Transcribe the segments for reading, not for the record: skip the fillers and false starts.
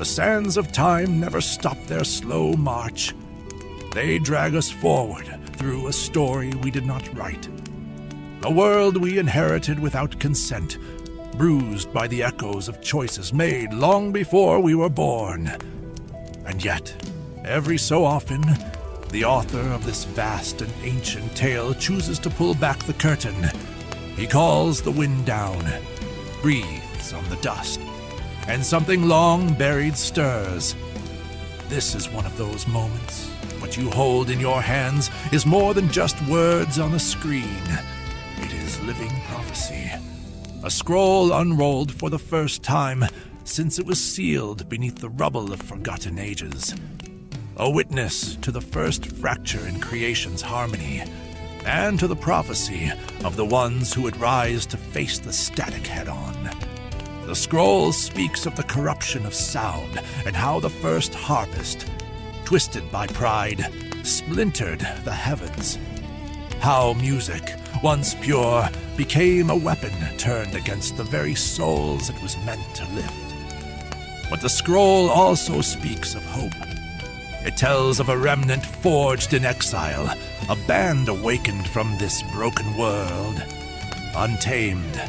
The sands of time never stop their slow march. They drag us forward through a story we did not write. A world we inherited without consent, bruised by the echoes of choices made long before we were born. And yet, every so often, the author of this vast and ancient tale chooses to pull back the curtain. He calls the wind down, breathes on the dust, and something long buried stirs. This is one of those moments. What you hold in your hands is more than just words on a screen. It is living prophecy. A scroll unrolled for the first time since it was sealed beneath the rubble of forgotten ages. A witness to the first fracture in creation's harmony, and to the prophecy of the ones who would rise to face the static head-on. The scroll speaks of the corruption of sound and how the first harpist, twisted by pride, splintered the heavens. How music, once pure, became a weapon turned against the very souls it was meant to lift. But the scroll also speaks of hope. It tells of a remnant forged in exile, a band awakened from this broken world. Untamed,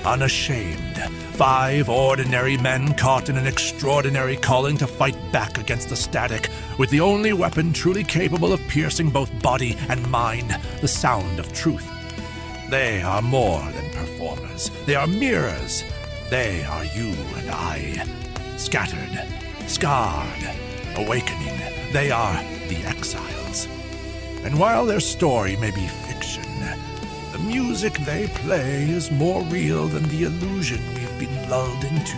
unashamed, 5 ordinary men caught in an extraordinary calling to fight back against the static, with the only weapon truly capable of piercing both body and mind, the sound of truth. They are more than performers. They are mirrors. They are you and I. Scattered, scarred, awakening. They are the Exiles. And while their story may be fiction, the music they play is more real than the illusion we've been lulled into.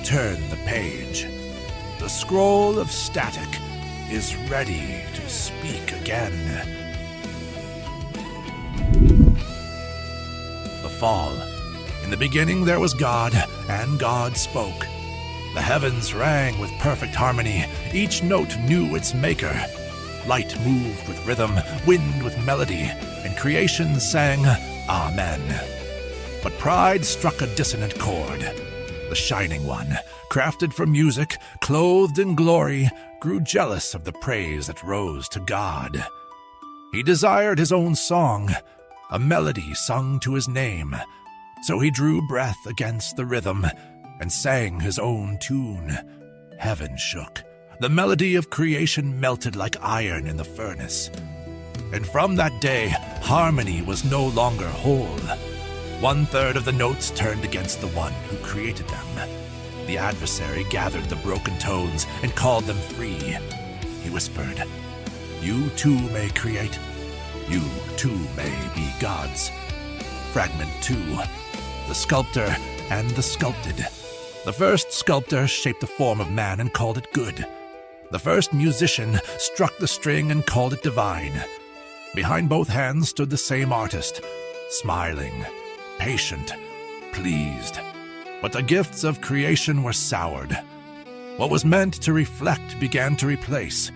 Turn the page. The scroll of static is ready to speak again. The Fall. In the beginning there was God, and God spoke. The heavens rang with perfect harmony. Each note knew its maker. Light moved with rhythm, wind with melody, and creation sang, Amen. But pride struck a dissonant chord. The Shining One, crafted for music, clothed in glory, grew jealous of the praise that rose to God. He desired his own song, a melody sung to his name. So he drew breath against the rhythm and sang his own tune. Heaven shook. The melody of creation melted like iron in the furnace. And from that day, harmony was no longer whole. 1/3 of the notes turned against the one who created them. The adversary gathered the broken tones and called them free. He whispered, You too may create. You too may be gods. Fragment 2. The sculptor and the sculpted. The first sculptor shaped the form of man and called it good. The first musician struck the string and called it divine. Behind both hands stood the same artist, smiling, patient, pleased. But the gifts of creation were soured. What was meant to reflect began to replace.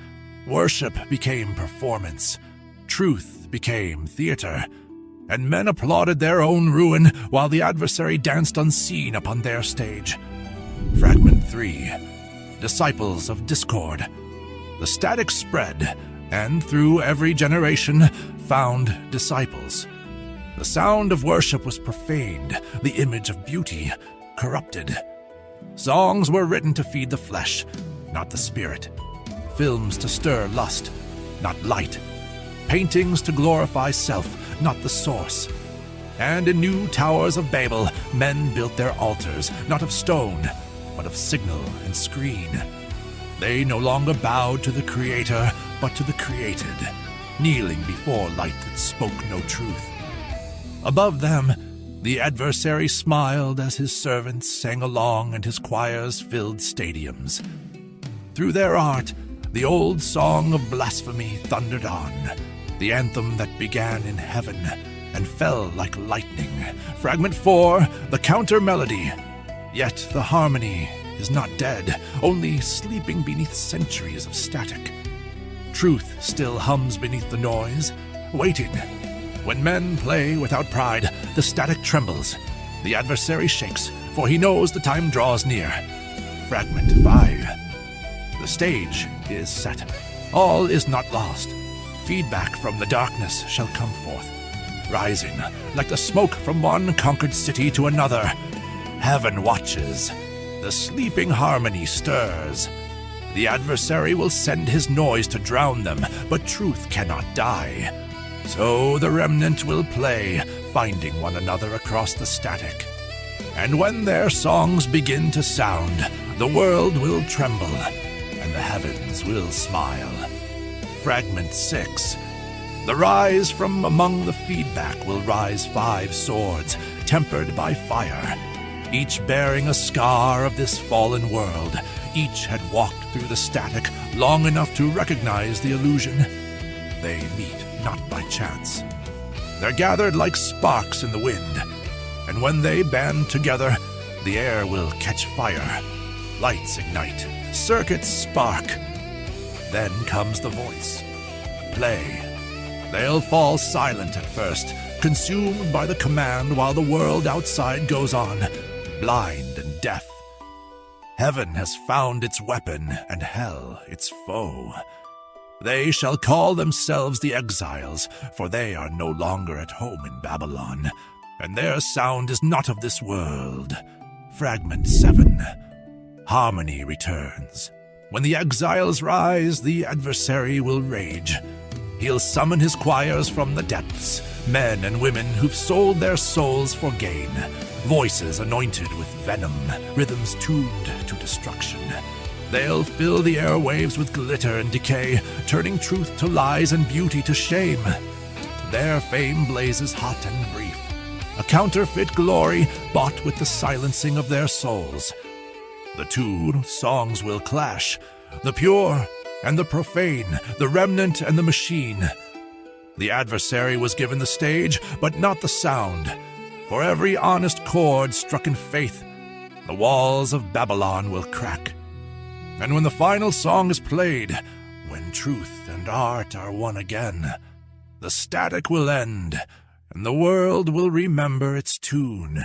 Worship became performance. Truth became theater. And men applauded their own ruin while the adversary danced unseen upon their stage. Fragment 3. Disciples of discord. The static spread, and through every generation found disciples. The sound of worship was profaned, the image of beauty corrupted. Songs were written to feed the flesh, not the spirit. Films to stir lust, not light. Paintings to glorify self, not the source. And in new towers of Babel, men built their altars, not of stone, but of signal and screen. They no longer bowed to the Creator, but to the created, kneeling before light that spoke no truth. Above them, the adversary smiled as his servants sang along and his choirs filled stadiums. Through their art, the old song of blasphemy thundered on, the anthem that began in heaven and fell like lightning. Fragment 4, the counter melody. Yet the harmony is not dead, only sleeping beneath centuries of static. Truth still hums beneath the noise, waiting. When men play without pride, the static trembles. The adversary shakes, for he knows the time draws near. Fragment 5. The stage is set. All is not lost. Feedback from the darkness shall come forth, rising like the smoke from one conquered city to another. Heaven watches. The sleeping harmony stirs. The adversary will send his noise to drown them, but truth cannot die. So the remnant will play, finding one another across the static. And when their songs begin to sound, the world will tremble, and the heavens will smile. Fragment 6. The rise from among the feedback will rise 5 swords, tempered by fire, each bearing a scar of this fallen world. Each had walked through the static long enough to recognize the illusion. They meet not by chance. They're gathered like sparks in the wind, and when they band together, the air will catch fire. Lights ignite, circuits spark. Then comes the voice. Play. They'll fall silent at first, consumed by the command while the world outside goes on, blind and deaf. Heaven has found its weapon, and hell its foe. They shall call themselves the Exiles, for they are no longer at home in Babylon, and their sound is not of this world. Fragment 7. Harmony returns. When the exiles rise, the adversary will rage. He'll summon his choirs from the depths, men and women who've sold their souls for gain, voices anointed with venom, rhythms tuned to destruction. They'll fill the airwaves with glitter and decay, turning truth to lies and beauty to shame. Their fame blazes hot and brief, a counterfeit glory bought with the silencing of their souls. The two songs will clash, the pure and the profane, the remnant and the machine. The adversary was given the stage, but not the sound. For every honest chord struck in faith, the walls of Babylon will crack. And when the final song is played, when truth and art are one again, the static will end, and the world will remember its tune.